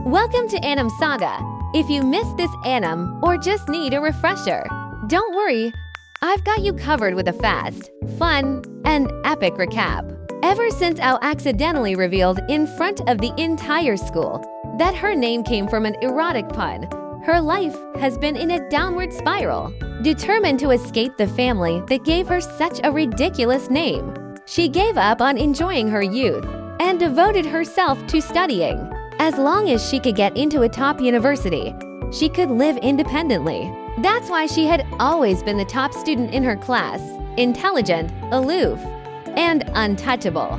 Welcome to Anime Saga. If you missed this anime or just need a refresher, don't worry, I've got you covered with a fast, fun, and epic recap. Ever since Ao accidentally revealed in front of the entire school that her name came from an erotic pun, her life has been in a downward spiral. Determined to escape the family that gave her such a ridiculous name, she gave up on enjoying her youth and devoted herself to studying. As long as she could get into a top university, she could live independently. That's why she had always been the top student in her class, intelligent, aloof, and untouchable.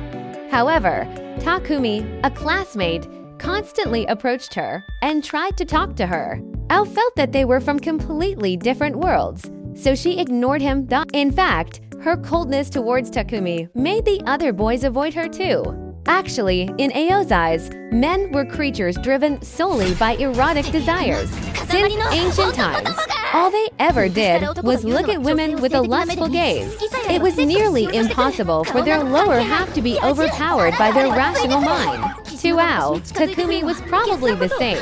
However, Takumi, a classmate, constantly approached her and tried to talk to her. Ao felt that they were from completely different worlds, so she ignored him. In fact, her coldness towards Takumi made the other boys avoid her too. Actually, in Ao's eyes, men were creatures driven solely by erotic desires. Since ancient times, all they ever did was look at women with a lustful gaze. It was nearly impossible for their lower half to be overpowered by their rational mind. To Ao, Takumi was probably the same.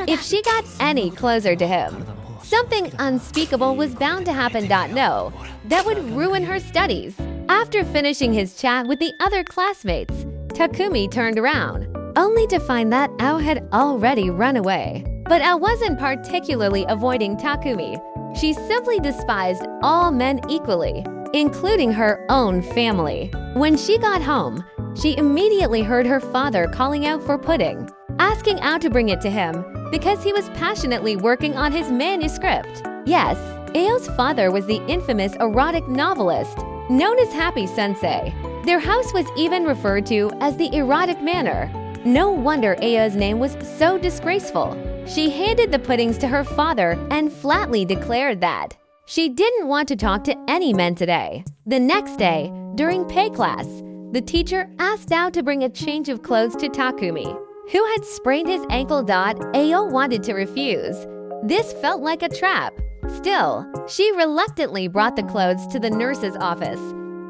If she got any closer to him, something unspeakable was bound to happen. No, that would ruin her studies. After finishing his chat with the other classmates, Takumi turned around, only to find that Ao had already run away. But Ao wasn't particularly avoiding Takumi. She simply despised all men equally, including her own family. When she got home, she immediately heard her father calling out for pudding, asking Ao to bring it to him because he was passionately working on his manuscript. Yes, Ao's father was the infamous erotic novelist known as Happy Sensei. Their house was even referred to as the erotic manor. No wonder Ao's name was so disgraceful. She handed the puddings to her father and flatly declared that she didn't want to talk to any men today. The next day, during pay class, the teacher asked Ao to bring a change of clothes to Takumi, who had sprained his ankle. Ao wanted to refuse. This felt like a trap. Still, she reluctantly brought the clothes to the nurse's office.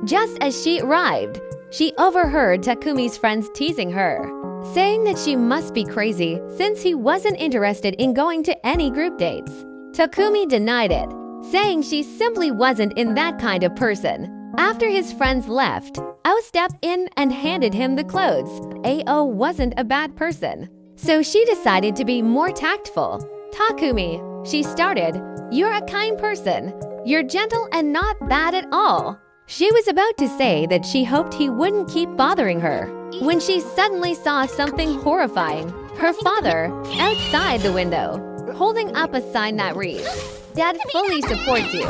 Just as she arrived, she overheard Takumi's friends teasing her, saying that she must be crazy since he wasn't interested in going to any group dates. Takumi denied it, saying she simply wasn't in that kind of person. After his friends left, Ao stepped in and handed him the clothes. Ao wasn't a bad person, so she decided to be more tactful. "Takumi," she started, "you're a kind person. You're gentle and not bad at all." She was about to say that she hoped he wouldn't keep bothering her, when she suddenly saw something horrifying. Her father, outside the window, holding up a sign that reads, "Dad fully supports you.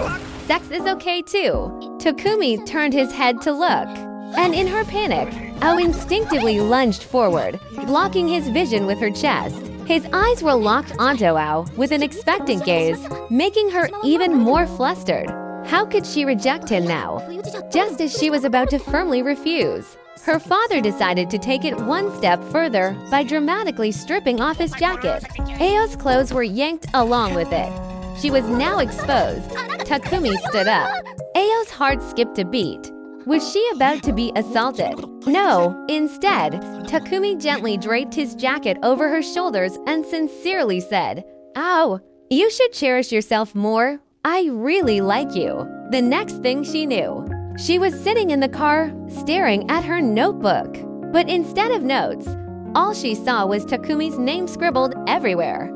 Sex is okay too." Takumi turned his head to look, and in her panic, Ao instinctively lunged forward, blocking his vision with her chest. His eyes were locked onto Ao with an expectant gaze, making her even more flustered. How could she reject him now? Just as she was about to firmly refuse, her father decided to take it one step further by dramatically stripping off his jacket. Ao's clothes were yanked along with it. She was now exposed. Takumi stood up. Ao's heart skipped a beat. Was she about to be assaulted? No, instead, Takumi gently draped his jacket over her shoulders and sincerely said, "Ao, you should cherish yourself more. I really like you." The next thing she knew, she was sitting in the car, staring at her notebook. But instead of notes, all she saw was Takumi's name scribbled everywhere.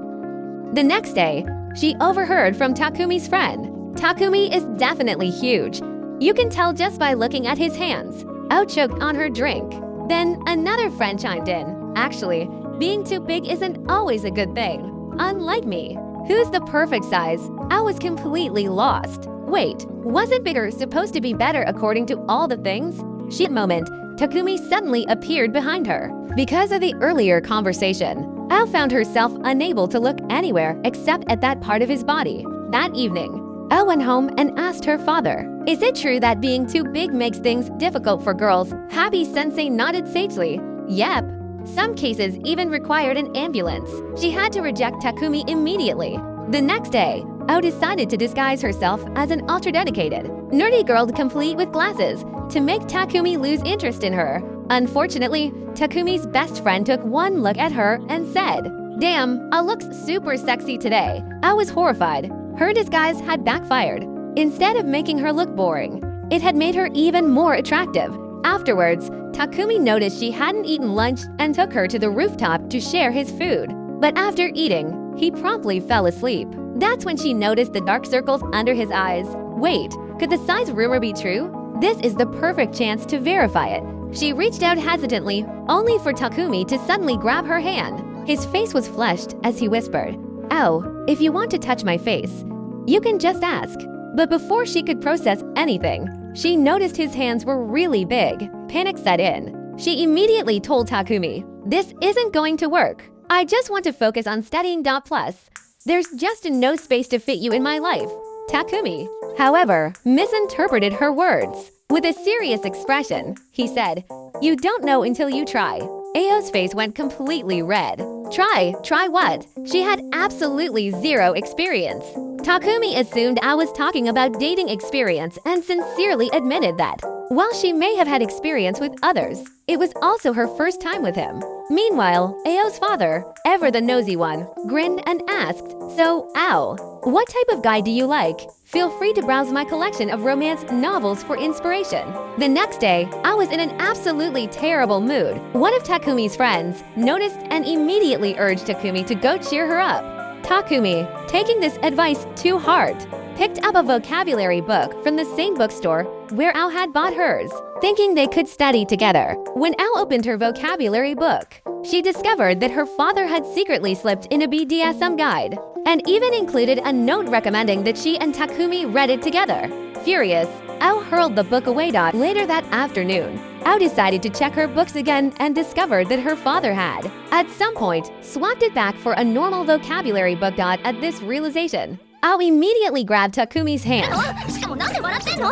The next day, she overheard from Takumi's friend. "Takumi is definitely huge. You can tell just by looking at his hands." Ao choked on her drink. Then another friend chimed in. "Actually, being too big isn't always a good thing. Unlike me. Who's the perfect size?" Ao was completely lost. Wait, wasn't bigger supposed to be better according to all the things? Moment, Takumi suddenly appeared behind her. Because of the earlier conversation, Ao found herself unable to look anywhere except at that part of his body. That evening, Ao went home and asked her father, "Is it true that being too big makes things difficult for girls?" Happy Sensei nodded sagely. "Yep. Some cases even required an ambulance." She had to reject Takumi immediately. The next day, Ao decided to disguise herself as an ultra-dedicated, nerdy girl complete with glasses to make Takumi lose interest in her. Unfortunately, Takumi's best friend took one look at her and said, Damn, I look super sexy today. I was horrified. Her disguise had backfired. Instead of making her look boring, it had made her even more attractive. Afterwards, Takumi noticed she hadn't eaten lunch and took her to the rooftop to share his food. But after eating, he promptly fell asleep. That's when she noticed the dark circles under his eyes. Wait, could the size rumor be true? This is the perfect chance to verify it. She reached out hesitantly, only for Takumi to suddenly grab her hand. His face was flushed as he whispered, "Ow, if you want to touch my face, you can just ask." But before she could process anything, she noticed his hands were really big. Panic set in. She immediately told Takumi, "This isn't going to work. I just want to focus on studying. Plus, there's just no space to fit you in my life." Takumi, however, misinterpreted her words. With a serious expression, he said, "You don't know until you try." Ao's face went completely red. Try what? She had absolutely zero experience. Takumi assumed I was talking about dating experience and sincerely admitted that, while she may have had experience with others, it was also her first time with him. Meanwhile, Ao's father, ever the nosy one, grinned and asked, "So, Ao, what type of guy do you like? Feel free to browse my collection of romance novels for inspiration." The next day, I was in an absolutely terrible mood. One of Takumi's friends noticed and immediately urged Takumi to go cheer her up. Takumi, taking this advice to heart, picked up a vocabulary book from the same bookstore where Ao had bought hers, thinking they could study together. When Ao opened her vocabulary book, she discovered that her father had secretly slipped in a BDSM guide, and even included a note recommending that she and Takumi read it together. Furious, Ao hurled the book away. Later that afternoon, Ao decided to check her books again and discovered that her father had, at some point, swapped it back for a normal vocabulary book. At this realization, Ao immediately grabbed Takumi's hand. しかもなんで笑ってんの？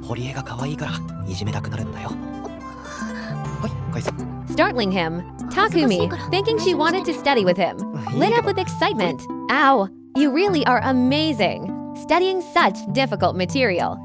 堀江が可愛いからいじめたくなるんだよ。はい、返す。 Startling him, Takumi, thinking she wanted to study with him, lit up with excitement. "Ow, you really are amazing, studying such difficult material."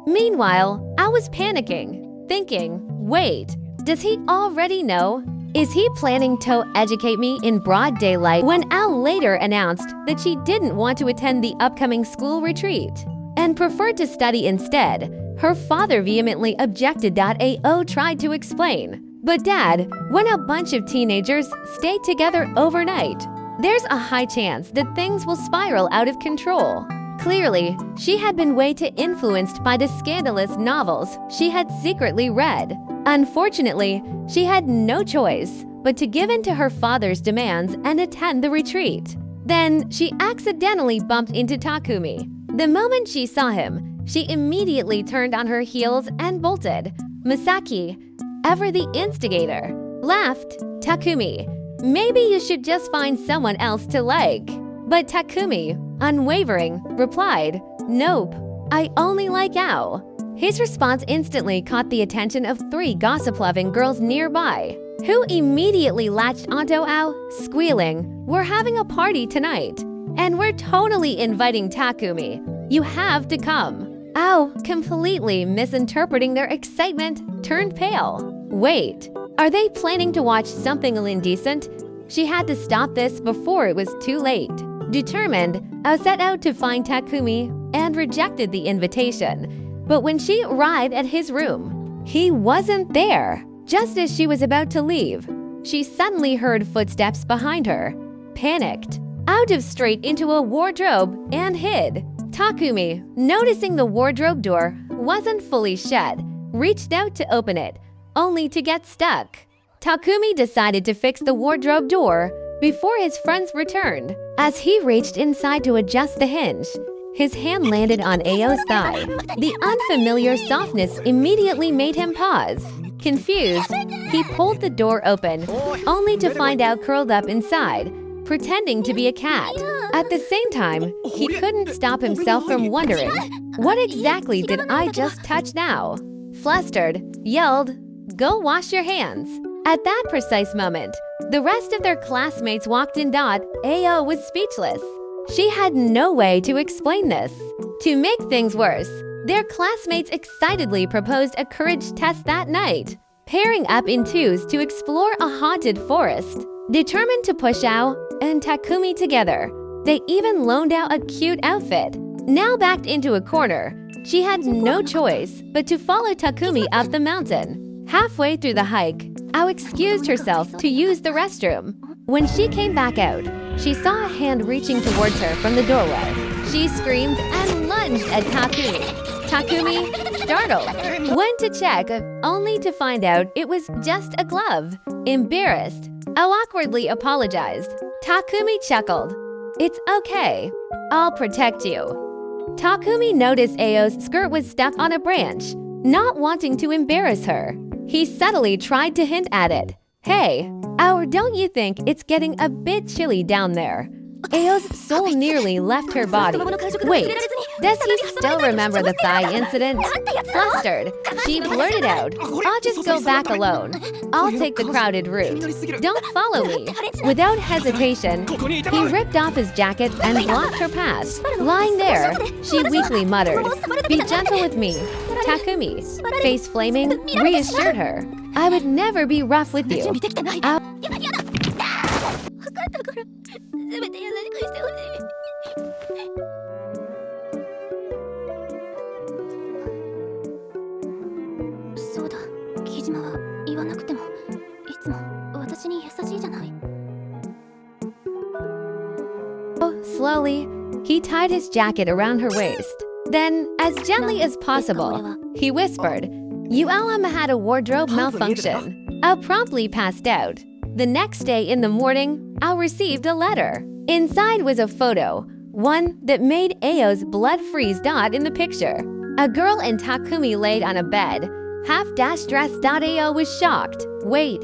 Meanwhile, I was panicking, thinking, wait, does he already know? Is he planning to educate me in broad daylight? When Ao later announced that she didn't want to attend the upcoming school retreat and preferred to study instead, her father vehemently objected. Ao tried to explain, "But Dad, when a bunch of teenagers stay together overnight, there's a high chance that things will spiral out of control." Clearly, she had been way too influenced by the scandalous novels she had secretly read. Unfortunately, she had no choice but to give in to her father's demands and attend the retreat. Then, she accidentally bumped into Takumi. The moment she saw him, she immediately turned on her heels and bolted. Misaki, ever the instigator, laughed. "Takumi, maybe you should just find someone else to like." But Takumi, unwavering, replied, "Nope, I only like Ao." His response instantly caught the attention of 3 gossip-loving girls nearby, who immediately latched onto Ao, squealing, "We're having a party tonight, and we're totally inviting Takumi. You have to come." Ao, completely misinterpreting their excitement, turned pale. Wait, are they planning to watch something indecent? She had to stop this before it was too late. Determined, Ao set out to find Takumi and rejected the invitation. But when she arrived at his room, he wasn't there. Just as she was about to leave, she suddenly heard footsteps behind her. Panicked, Ao dove straight into a wardrobe and hid. Takumi, noticing the wardrobe door wasn't fully shut, reached out to open it, only to get stuck. Takumi decided to fix the wardrobe door before his friends returned. As he reached inside to adjust the hinge, his hand landed on Ao's thigh. The unfamiliar softness immediately made him pause. Confused, he pulled the door open, only to find Ao curled up inside, pretending to be a cat. At the same time, he couldn't stop himself from wondering, what exactly did I just touch now? Flustered, yelled, "Go wash your hands." At that precise moment, the rest of their classmates walked in. Ao was speechless. She had no way to explain this. To make things worse, their classmates excitedly proposed a courage test that night, pairing up in twos to explore a haunted forest. Determined to push Ao and Takumi together, they even loaned Ao a cute outfit. Now backed into a corner, she had no choice but to follow Takumi up the mountain. Halfway through the hike, Ao excused herself to use the restroom. When she came back out, she saw a hand reaching towards her from the doorway. She screamed and lunged at Takumi. Takumi, startled, went to check, only to find out it was just a glove. Embarrassed, Ao awkwardly apologized. Takumi chuckled. "It's okay. I'll protect you." Takumi noticed Ao's skirt was stuck on a branch, not wanting to embarrass her. He subtly tried to hint at it. "Hey, Ao, don't you think it's getting a bit chilly down there?" Ao's soul nearly left her body. Wait, does he still remember the thigh incident? Flustered, she blurted out, "I'll just go back alone. I'll take the crowded route. Don't follow me." Without hesitation, he ripped off his jacket and blocked her path. Lying there, she weakly muttered, "Be gentle with me." Takumi, face flaming, reassured her, "I would never be rough with you." Ao せめて優しくしてほしい。そうだ、木島は言わなくてもいつも私に優しいじゃない。 Slowly, he tied his jacket around her waist. Then, as gently as possible, he whispered, "You Alma had a wardrobe malfunction." Ao promptly passed out. The next day in the morning, Ao received a letter. Inside was a photo, one that made Ao's blood freeze dot in the picture. A girl and Takumi laid on a bed, half-dressed. Ao was shocked. "Wait,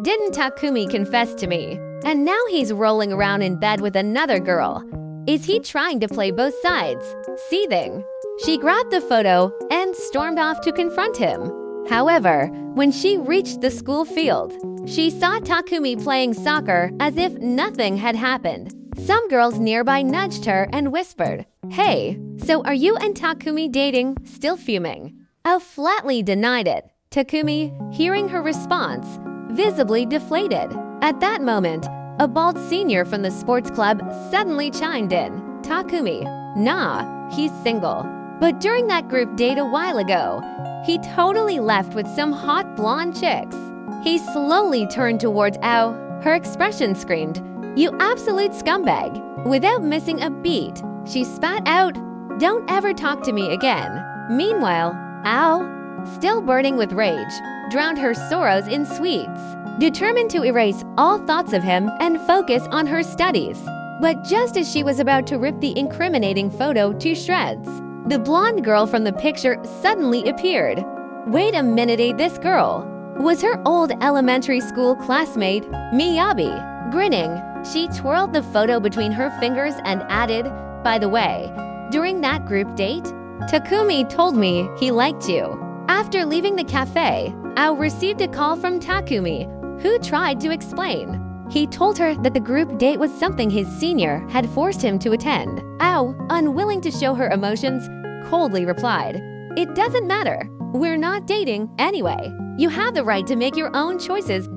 didn't Takumi confess to me? And now he's rolling around in bed with another girl. Is he trying to play both sides?" Seething, she grabbed the photo and stormed off to confront him. However, when she reached the school field, she saw Takumi playing soccer as if nothing had happened. Some girls nearby nudged her and whispered, "Hey, so are you and Takumi dating?" Still fuming, Ao flatly denied it. Takumi, hearing her response, visibly deflated. At that moment, a bald senior from the sports club suddenly chimed in. "Takumi, nah, he's single. But during that group date a while ago, he totally left with some hot blonde chicks." He slowly turned towards Ao. Her expression screamed, "You absolute scumbag." Without missing a beat, she spat out, "Don't ever talk to me again." Meanwhile, Ao, still burning with rage, drowned her sorrows in sweets, determined to erase all thoughts of him and focus on her studies. But just as she was about to rip the incriminating photo to shreds, the blonde girl from the picture suddenly appeared. Wait a minute, this girl was her old elementary school classmate, Miyabi. Grinning, she twirled the photo between her fingers and added, "By the way, during that group date, Takumi told me he liked you." After leaving the cafe, Ao received a call from Takumi, who tried to explain. He told her that the group date was something his senior had forced him to attend. Ao, unwilling to show her emotions, coldly replied, "It doesn't matter. We're not dating anyway. You have the right to make your own choices.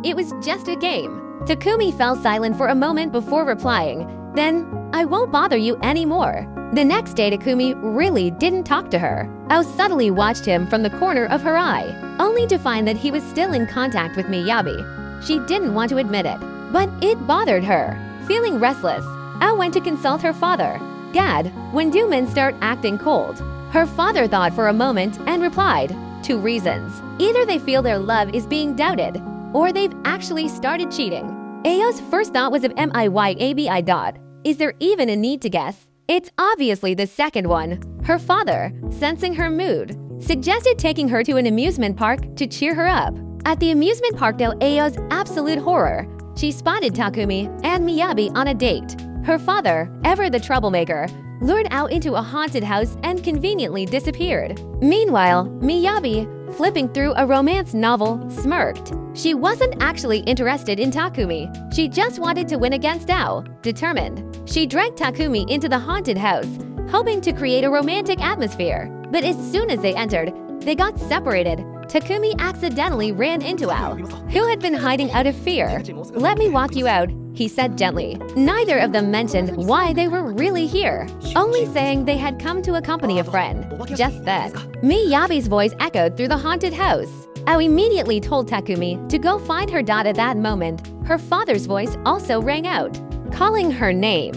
It was just a game." Takumi fell silent for a moment before replying, "Then I won't bother you anymore." The next day, Takumi really didn't talk to her. Ao subtly watched him from the corner of her eye, only to find that he was still in contact with Miyabi. She didn't want to admit it, but it bothered her. Feeling restless, Ao went to consult her father. "Gad, when do men start acting cold?" Her father thought for a moment and replied, "Two reasons. Either they feel their love is being doubted, or they've actually started cheating." Ao's first thought was of Miyabi. Is there even a need to guess? It's obviously the second one. Her father, sensing her mood, suggested taking her to an amusement park to cheer her up. At the amusement park, to Ao's absolute horror, she spotted Takumi and Miyabi on a date. Her father, ever the troublemaker, lured Ao into a haunted house and conveniently disappeared. Meanwhile, Miyabi, flipping through a romance novel, smirked. She wasn't actually interested in Takumi. She just wanted to win against Ao, determined. She dragged Takumi into the haunted house, hoping to create a romantic atmosphere. But as soon as they entered, they got separated. Takumi accidentally ran into Ao, who had been hiding out of fear. "Let me walk you out," he said gently. Neither of them mentioned why they were really here, only saying they had come to accompany a friend. Just then, Miyabi's voice echoed through the haunted house. Ao immediately told Takumi to go find her dad. At that moment, her father's voice also rang out, calling her name.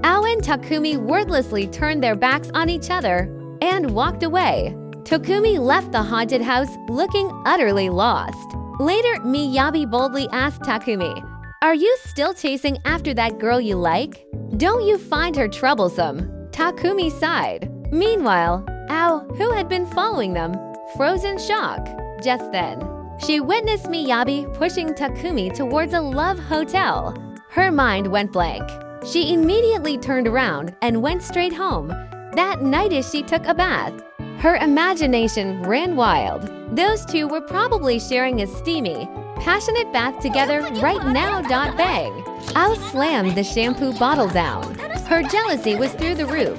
Ao and Takumi wordlessly turned their backs on each other and walked away. Takumi left the haunted house looking utterly lost. Later, Miyabi boldly asked Takumi, "Are you still chasing after that girl you like? Don't you find her troublesome?" Takumi sighed. Meanwhile, Ao, who had been following them, froze in shock. Just then, she witnessed Miyabi pushing Takumi towards a love hotel. Her mind went blank. She immediately turned around and went straight home. That night as she took a bath, her imagination ran wild. Those two were probably sharing a steamy, passionate bath together right now. Bang! Ao slammed the shampoo bottle down. Her jealousy was through the roof.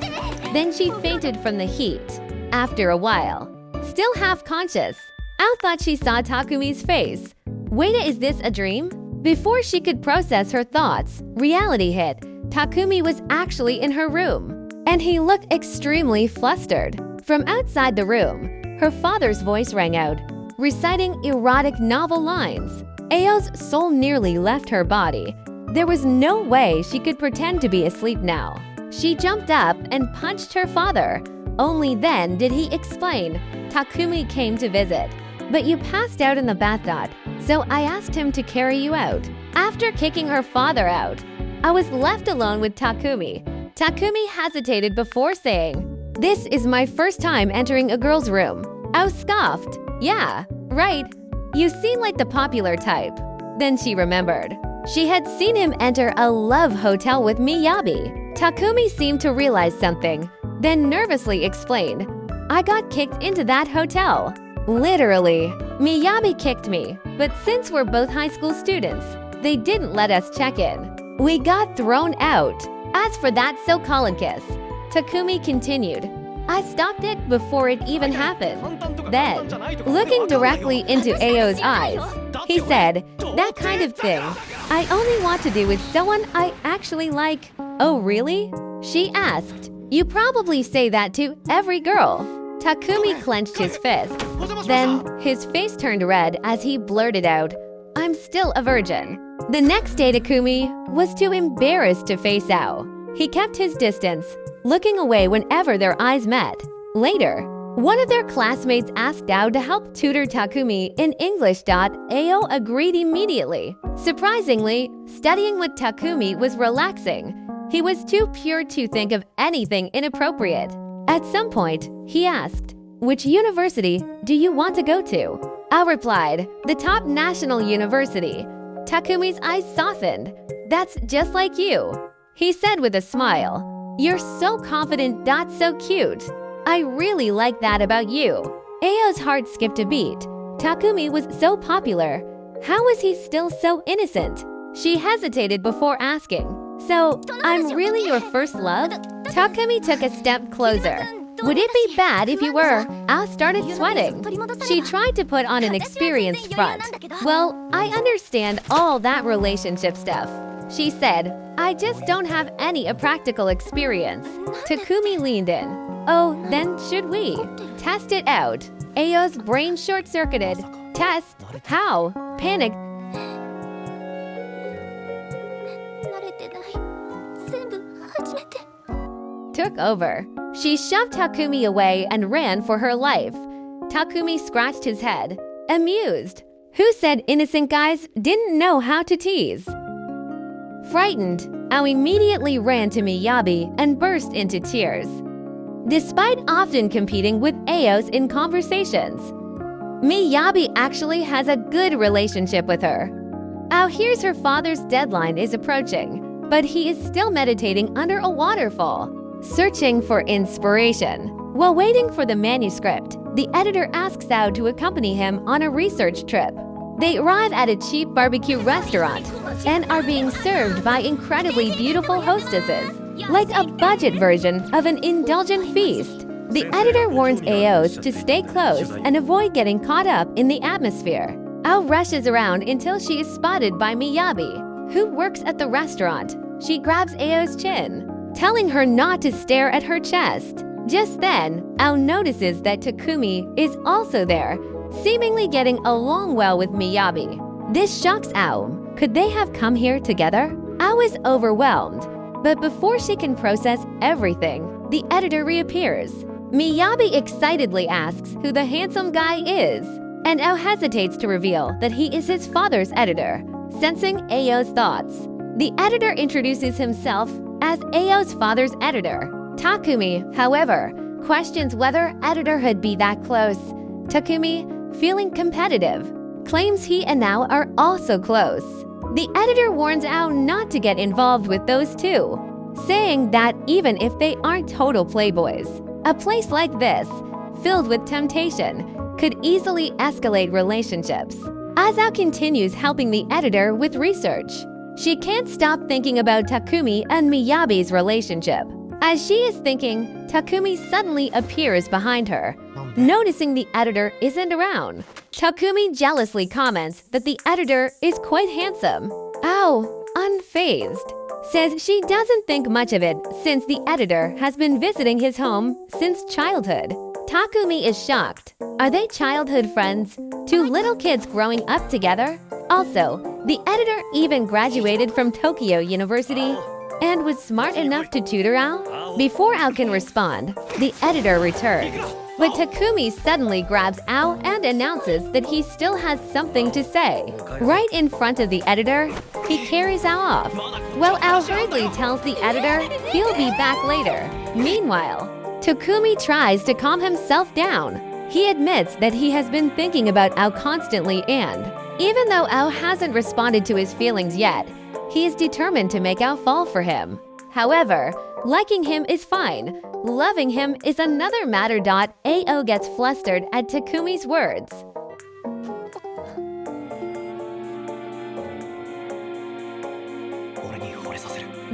Then she fainted from the heat. After a while, still half conscious, Ao thought she saw Takumi's face. Wait, is this a dream? Before she could process her thoughts, reality hit. Takumi was actually in her room, and he looked extremely flustered. From outside the room, her father's voice rang out, reciting erotic novel lines. Ao's soul nearly left her body. There was no way she could pretend to be asleep now. She jumped up and punched her father. Only then did he explain, "Takumi came to visit, but you passed out in the bathtub, so I asked him to carry you out." After kicking her father out, I was left alone with Takumi. Takumi hesitated before saying, "This is my first time entering a girl's room." Ao scoffed. "Yeah, right. You seem like the popular type." Then she remembered. She had seen him enter a love hotel with Miyabi. Takumi seemed to realize something, then nervously explained, "I got kicked into that hotel. Literally, Miyabi kicked me, but since we're both high school students, they didn't let us check in. We got thrown out. As for that so-called kiss," Takumi continued, "I stopped it before it even happened." Then, looking directly into Ao's eyes, he said, "That kind of thing, I only want to do with someone I actually like." "Oh, really?" she asked. "You probably say that to every girl." Takumi clenched his fist. Then, his face turned red as he blurted out, "I'm still a virgin." The next day, Takumi was too embarrassed to face Ao. He kept his distance, looking away whenever their eyes met. Later, one of their classmates asked Ao to help tutor Takumi in English. Ao agreed immediately. Surprisingly, studying with Takumi was relaxing. He was too pure to think of anything inappropriate. At some point, he asked, "Which university do you want to go to?" Ao replied, "The top national university." Takumi's eyes softened. "That's just like you," he said with a smile. "You're so confident. That's so cute. I really like that about you." Ao's heart skipped a beat. Takumi was so popular. How was he still so innocent? She hesitated before asking, "So, I'm really your first love?" Takumi took a step closer. "Would it be bad if you were?" Ao started sweating. She tried to put on an experienced front. "Well, I understand all that relationship stuff," she said. "I just don't have any practical experience." Takumi leaned in. "Oh, then should we test it out?" Ao's brain short-circuited. "Test? How?" Panicked. 慣れてない。全部初めて。 Took over. She shoved Takumi away and ran for her life. Takumi scratched his head, amused. Who said innocent guys didn't know how to tease? Frightened, Ao immediately ran to Miyabi and burst into tears. Despite often competing with Aos in conversations, Miyabi actually has a good relationship with her. Ao hears her father's deadline is approaching, but he is still meditating under a waterfall, searching for inspiration. While waiting for the manuscript, the editor asks Ao to accompany him on a research trip. They arrive at a cheap barbecue restaurant and are being served by incredibly beautiful hostesses, like a budget version of an indulgent feast. The editor warns Aos to stay close and avoid getting caught up in the atmosphere. Ao rushes around until she is spotted by Miyabi, who works at the restaurant. She grabs Ao's chin, telling her not to stare at her chest. Just then, Ao notices that Takumi is also there, seemingly getting along well with Miyabi. This shocks Ao. Could they have come here together? Ao is overwhelmed, but before she can process everything, the editor reappears. Miyabi excitedly asks who the handsome guy is, and Ao hesitates to reveal that he is his father's editor, sensing Ao's thoughts. The editor introduces himself as Ao's father's editor. Takumi, however, questions whether editorhood be that close. Takumi, feeling competitive, claims he and Ao are also close. The editor warns Ao not to get involved with those two, saying that even if they aren't total playboys, a place like this, filled with temptation, could easily escalate relationships. As Ao continues helping the editor with research, she can't stop thinking about Takumi and Miyabi's relationship. As she is thinking, Takumi suddenly appears behind her. Noticing the editor isn't around, Takumi jealously comments that the editor is quite handsome. Ao, unfazed, says she doesn't think much of it since the editor has been visiting his home since childhood. Takumi is shocked. Are they childhood friends? Two little kids growing up together? Also, the editor even graduated from Tokyo University and was smart enough to tutor Ao. Before Ao can respond, the editor returns. But Takumi suddenly grabs Ao and announces that he still has something to say. Right in front of the editor, he carries Ao off. Well, Ao hurriedly tells the editor he'll be back later. Meanwhile, Takumi tries to calm himself down. He admits that he has been thinking about Ao constantly and, even though Ao hasn't responded to his feelings yet, he is determined to make Ao fall for him. However, liking him is fine. Loving him is another matter. Ao gets flustered at Takumi's words.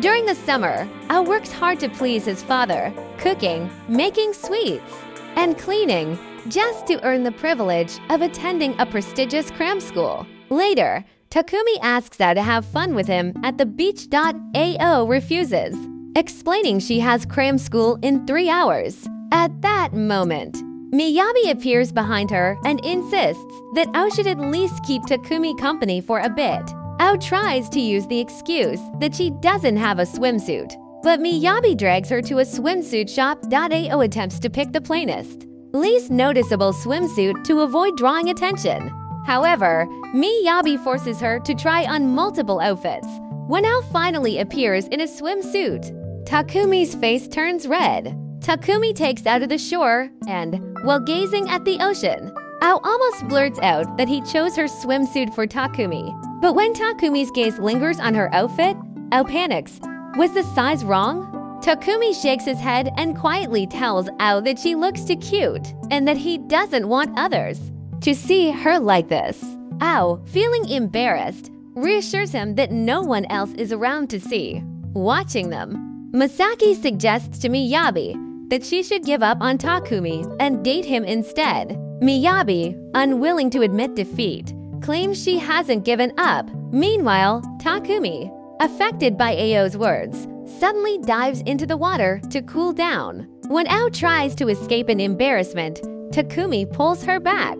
During the summer, Ao works hard to please his father, cooking, making sweets, and cleaning, just to earn the privilege of attending a prestigious cram school. Later, Takumi asks Ao to have fun with him at the beach. Ao refuses, explaining she has cram school in 3 hours. At that moment, Miyabi appears behind her and insists that Ao should at least keep Takumi company for a bit. Ao tries to use the excuse that she doesn't have a swimsuit, but Miyabi drags her to a swimsuit shop. Ao attempts to pick the plainest, least noticeable swimsuit to avoid drawing attention. However, Miyabi forces her to try on multiple outfits. When Ao finally appears in a swimsuit, Takumi's face turns red. Takumi takes Ao to the shore and, while gazing at the ocean, Ao almost blurts out that he chose her swimsuit for Takumi. But when Takumi's gaze lingers on her outfit, Ao panics. Was the size wrong? Takumi shakes his head and quietly tells Ao that she looks too cute and that he doesn't want others to see her like this. Ao, feeling embarrassed, reassures him that no one else is around to see. Watching them, Masaki suggests to Miyabi that she should give up on Takumi and date him instead. Miyabi, unwilling to admit defeat, claims she hasn't given up. Meanwhile, Takumi, affected by Ao's words, suddenly dives into the water to cool down. When Ao tries to escape an embarrassment, Takumi pulls her back.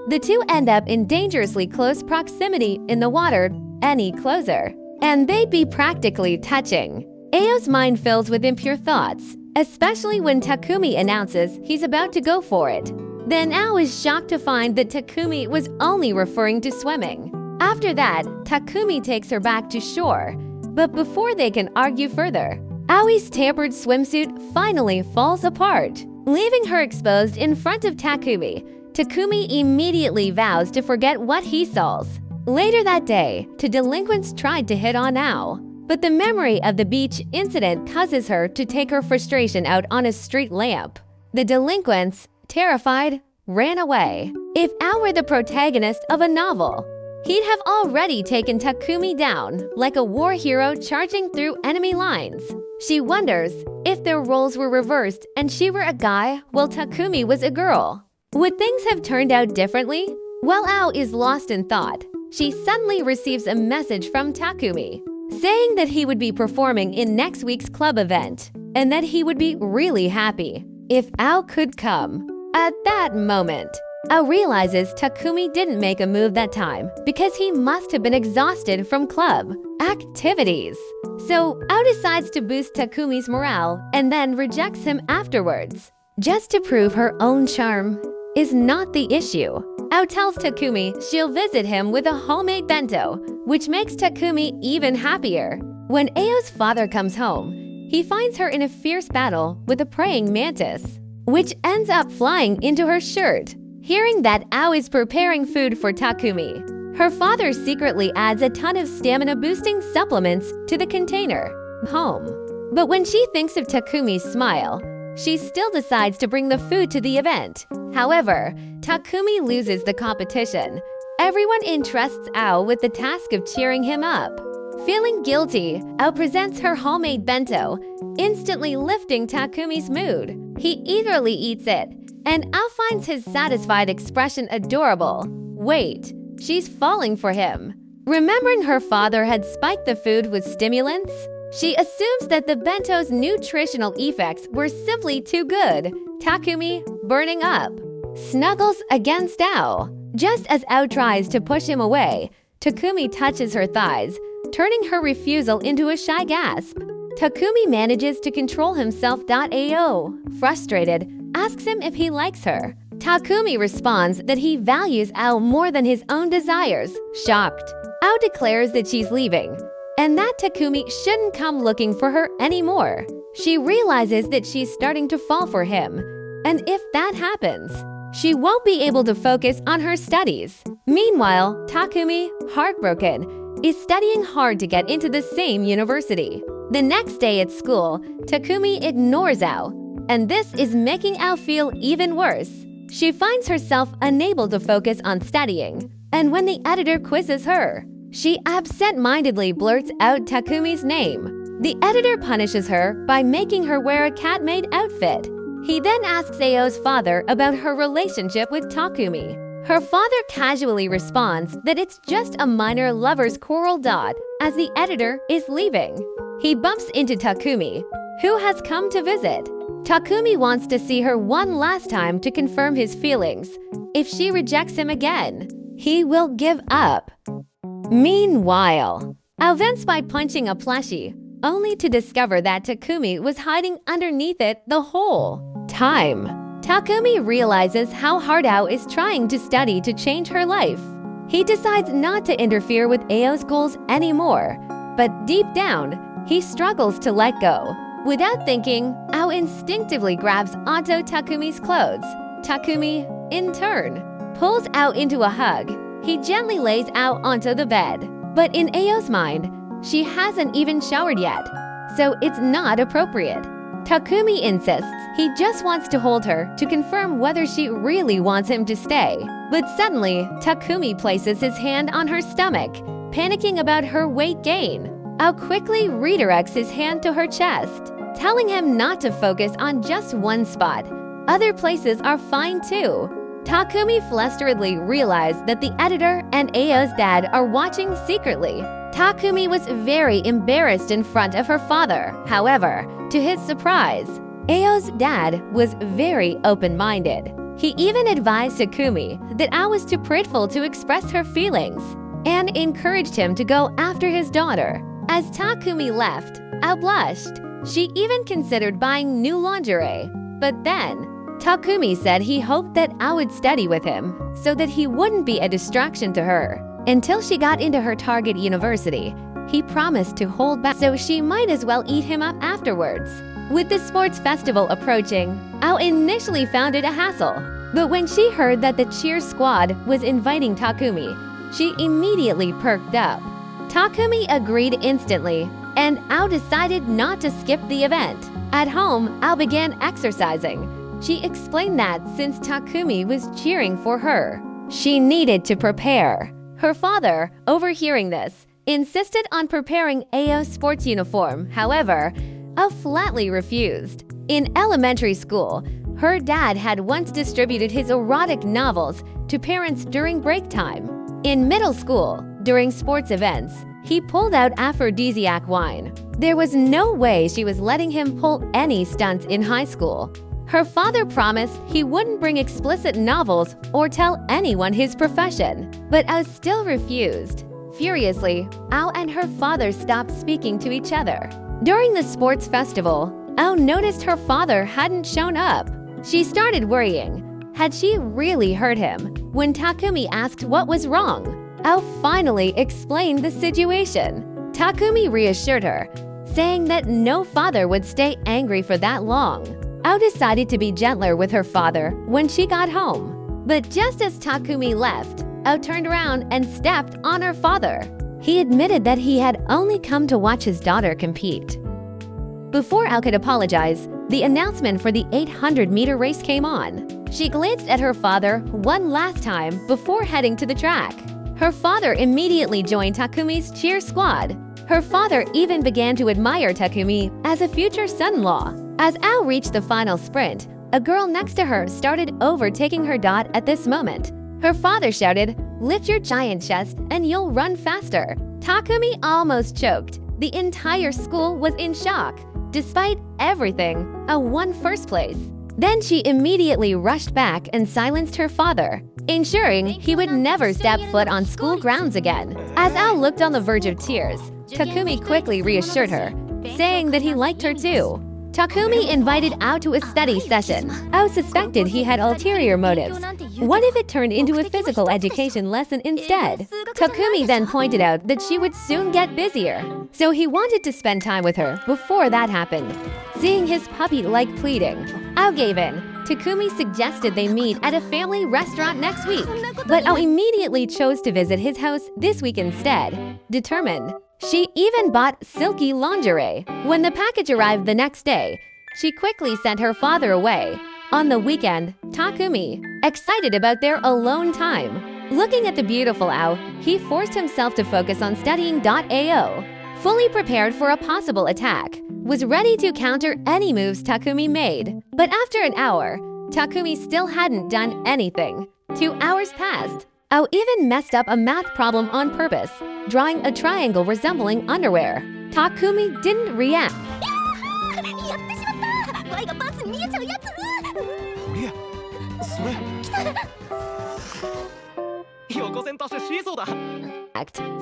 The two end up in dangerously close proximity in the water, any closer, and they'd be practically touching. Ao's mind fills with impure thoughts, especially when Takumi announces he's about to go for it. Then Ao is shocked to find that Takumi was only referring to swimming. After that, Takumi takes her back to shore, but before they can argue further, Aoi's tampered swimsuit finally falls apart, leaving her exposed in front of Takumi. Takumi immediately vows to forget what he saw. Later that day, two delinquents tried to hit on Ao, but the memory of the beach incident causes her to take her frustration out on a street lamp. The delinquents, terrified, ran away. If Ao were the protagonist of a novel, he'd have already taken Takumi down like a war hero charging through enemy lines. She wonders if their roles were reversed and she were a guy while Takumi was a girl. Would things have turned out differently? While Ao is lost in thought, she suddenly receives a message from Takumi, saying that he would be performing in next week's club event and that he would be really happy if Ao could come. At that moment, Ao realizes Takumi didn't make a move that time because he must have been exhausted from club activities. So Ao decides to boost Takumi's morale and then rejects him afterwards, just to prove her own charm is not the issue. Ao tells Takumi she'll visit him with a homemade bento, which makes Takumi even happier. When Ao's father comes home, he finds her in a fierce battle with a praying mantis, which ends up flying into her shirt. Hearing that Ao is preparing food for Takumi, her father secretly adds a ton of stamina-boosting supplements to the container home. But when she thinks of Takumi's smile, she still decides to bring the food to the event. However, Takumi loses the competition. Everyone entrusts Ao with the task of cheering him up. Feeling guilty, Ao presents her homemade bento, instantly lifting Takumi's mood. He eagerly eats it, and Ao finds his satisfied expression adorable. Wait, she's falling for him. Remembering her father had spiked the food with stimulants, she assumes that the bento's nutritional effects were simply too good. Takumi, burning up, snuggles against Ao. Just as Ao tries to push him away, Takumi touches her thighs, turning her refusal into a shy gasp. Takumi manages to control himself. Ao, frustrated, asks him if he likes her. Takumi responds that he values Ao more than his own desires. Shocked, Ao declares that she's leaving and that Takumi shouldn't come looking for her anymore. She realizes that she's starting to fall for him, and if that happens, she won't be able to focus on her studies. Meanwhile, Takumi, heartbroken, is studying hard to get into the same university. The next day at school, Takumi ignores Ao, and this is making Ao feel even worse. She finds herself unable to focus on studying, and when the editor quizzes her, she absent-mindedly blurts out Takumi's name. The editor punishes her by making her wear a cat-made outfit. He then asks Ao's father about her relationship with Takumi. Her father casually responds that it's just a minor lover's quarrel. As the editor is leaving, he bumps into Takumi, who has come to visit. Takumi wants to see her one last time to confirm his feelings. If she rejects him again, he will give up. Meanwhile, Ao vents by punching a plushie, only to discover that Takumi was hiding underneath it the whole time. Takumi realizes how hard Ao is trying to study to change her life. He decides not to interfere with Ao's goals anymore, but deep down, he struggles to let go. Without thinking, Ao instinctively grabs onto Takumi's clothes. Takumi, in turn, pulls Ao into a hug. He gently lays Ao onto the bed. But in Ao's mind, she hasn't even showered yet, so it's not appropriate. Takumi insists he just wants to hold her to confirm whether she really wants him to stay. But suddenly, Takumi places his hand on her stomach, panicking about her weight gain. Ao quickly redirects his hand to her chest, telling him not to focus on just one spot. Other places are fine too. Takumi flusteredly realized that the editor and Ao's dad are watching secretly. Takumi was very embarrassed in front of her father. However, to his surprise, Ao's dad was very open-minded. He even advised Takumi that Ao was too prideful to express her feelings and encouraged him to go after his daughter. As Takumi left, Ao blushed. She even considered buying new lingerie. But then, Takumi said he hoped that Ao would study with him so that he wouldn't be a distraction to her. Until she got into her target university, he promised to hold back, so she might as well eat him up afterwards. With the sports festival approaching, Ao initially found it a hassle. But when she heard that the cheer squad was inviting Takumi, she immediately perked up. Takumi agreed instantly, and Ao decided not to skip the event. At home, Ao began exercising. She explained that since Takumi was cheering for her, she needed to prepare. Her father, overhearing this, insisted on preparing Ao's sports uniform. However, Ao flatly refused. In elementary school, her dad had once distributed his erotic novels to parents during break time. In middle school, during sports events, he pulled out aphrodisiac wine. There was no way she was letting him pull any stunts in high school. Her father promised he wouldn't bring explicit novels or tell anyone his profession, but Ao still refused. Furiously, Ao and her father stopped speaking to each other. During the sports festival, Ao noticed her father hadn't shown up. She started worrying. Had she really hurt him? When Takumi asked what was wrong, Ao finally explained the situation. Takumi reassured her, saying that no father would stay angry for that long. Ao decided to be gentler with her father when she got home. But just as Takumi left, Ao turned around and stepped on her father. He admitted that he had only come to watch his daughter compete. Before Ao could apologize, the announcement for the 800-meter race came on. She glanced at her father one last time before heading to the track. Her father immediately joined Takumi's cheer squad. Her father even began to admire Takumi as a future son-in-law. As Ao reached the final sprint, a girl next to her started overtaking her dot at this moment. Her father shouted, "Lift your giant chest and you'll run faster." Takumi almost choked. The entire school was in shock. Despite everything, Ao won first place. Then she immediately rushed back and silenced her father, ensuring he would never step foot on school grounds again. As Ao looked on the verge of tears, Takumi quickly reassured her, saying that he liked her too. Takumi invited Ao to a study session. Ao suspected he had ulterior motives. What if it turned into a physical education lesson instead? Takumi then pointed out that she would soon get busier, so he wanted to spend time with her before that happened. Seeing his puppy-like pleading, Ao gave in. Takumi suggested they meet at a family restaurant next week, but Ao immediately chose to visit his house this week instead. Determined, she even bought silky lingerie. When the package arrived the next day, she quickly sent her father away. On the weekend, Takumi, excited about their alone time. Looking at the beautiful Ao, he forced himself to focus on studying .ao. Fully prepared for a possible attack, was ready to counter any moves Takumi made. But after an hour, Takumi still hadn't done anything. 2 hours passed. Ao even messed up a math problem on purpose, drawing a triangle resembling underwear. Takumi didn't react. 堀江それ横線足してシーソーだ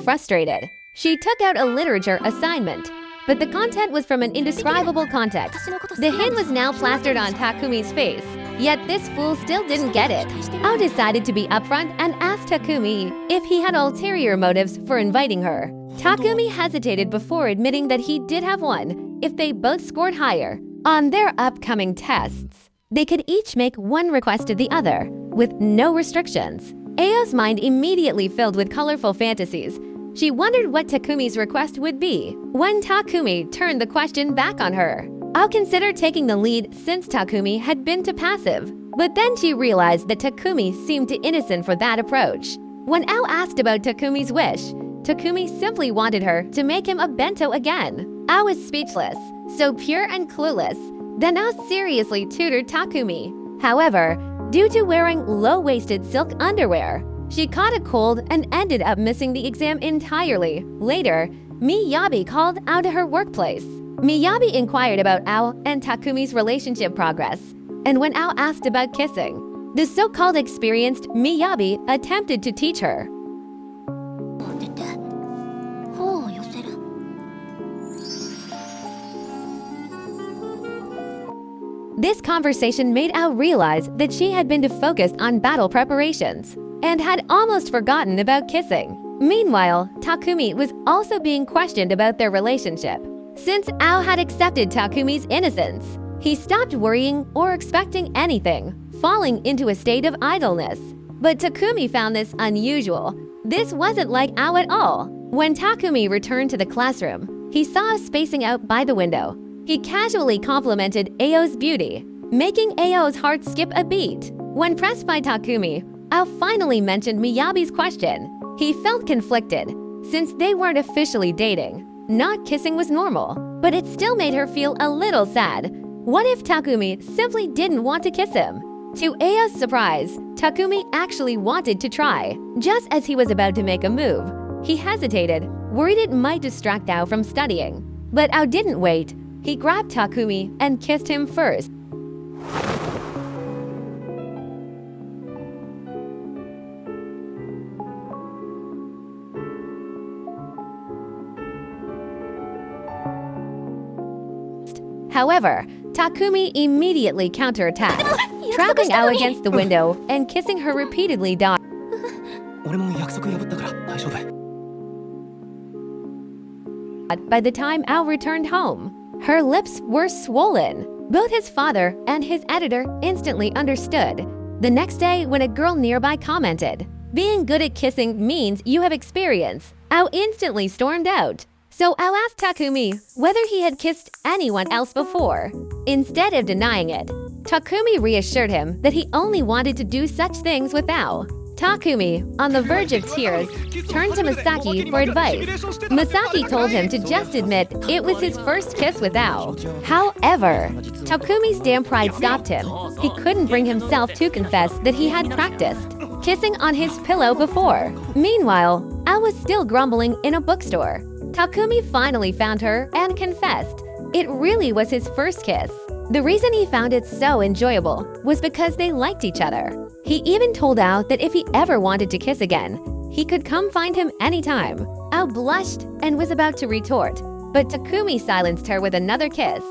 Frustrated, she took out a literature assignment, but the content was from an indescribable context. The hint was now plastered on Takumi's face, yet this fool still didn't get it. Ao decided to be upfront and asked Takumi if he had ulterior motives for inviting her. Takumi hesitated before admitting that he did have one if they both scored higher. On their upcoming tests, they could each make one request to the other, with no restrictions. Ao's mind immediately filled with colorful fantasies. She wondered what Takumi's request would be. When Takumi turned the question back on her, Ao considered taking the lead since Takumi had been too passive. But then she realized that Takumi seemed too innocent for that approach. When Ao asked about Takumi's wish, Takumi simply wanted her to make him a bento again. Ao was speechless, so pure and clueless. Then Ao seriously tutored Takumi. However, due to wearing low-waisted silk underwear, she caught a cold and ended up missing the exam entirely. Later, Miyabi called Ao to her workplace. Miyabi inquired about Ao and Takumi's relationship progress. And when Ao asked about kissing, the so-called experienced Miyabi attempted to teach her. This conversation made Ao realize that she had been too focused on battle preparations and had almost forgotten about kissing. Meanwhile, Takumi was also being questioned about their relationship. Since Ao had accepted Takumi's innocence, he stopped worrying or expecting anything, falling into a state of idleness. But Takumi found this unusual. This wasn't like Ao at all. When Takumi returned to the classroom, he saw us spacing out by the window. He casually complimented Ao's beauty, making Ao's heart skip a beat. When pressed by Takumi, Ao finally mentioned Miyabi's question. He felt conflicted, since they weren't officially dating. Not kissing was normal. but it still made her feel a little sad. What if Takumi simply didn't want to kiss him? To Ao's surprise, Takumi actually wanted to try. Just as he was about to make a move, he hesitated, worried it might distract Ao from studying. But Ao didn't wait. He grabbed Takumi and kissed him first. However, Takumi immediately counterattacked, trapping Ao against the window and kissing her repeatedly. 俺も約束破ったから大丈夫。 By the time Ao returned home, her lips were swollen. Both his father and his editor instantly understood. The next day, when a girl nearby commented, "Being good at kissing means you have experience," Ao instantly stormed out. So Ao asked Takumi whether he had kissed anyone else before. Instead of denying it, Takumi reassured him that he only wanted to do such things with Ao. Takumi, on the verge of tears, turned to Masaki for advice. Masaki told him to just admit it was his first kiss with Ao. However, Takumi's damn pride stopped him. He couldn't bring himself to confess that he had practiced kissing on his pillow before. Meanwhile, Ao was still grumbling in a bookstore. Takumi finally found her and confessed. It really was his first kiss. The reason he found it so enjoyable was because they liked each other. He even told Ao that if he ever wanted to kiss again, he could come find him anytime. Ao blushed and was about to retort, but Takumi silenced her with another kiss.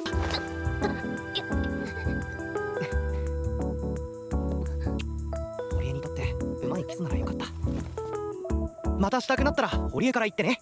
堀江にとってうまいキスならよかった。またしたくなったら堀江から言ってね。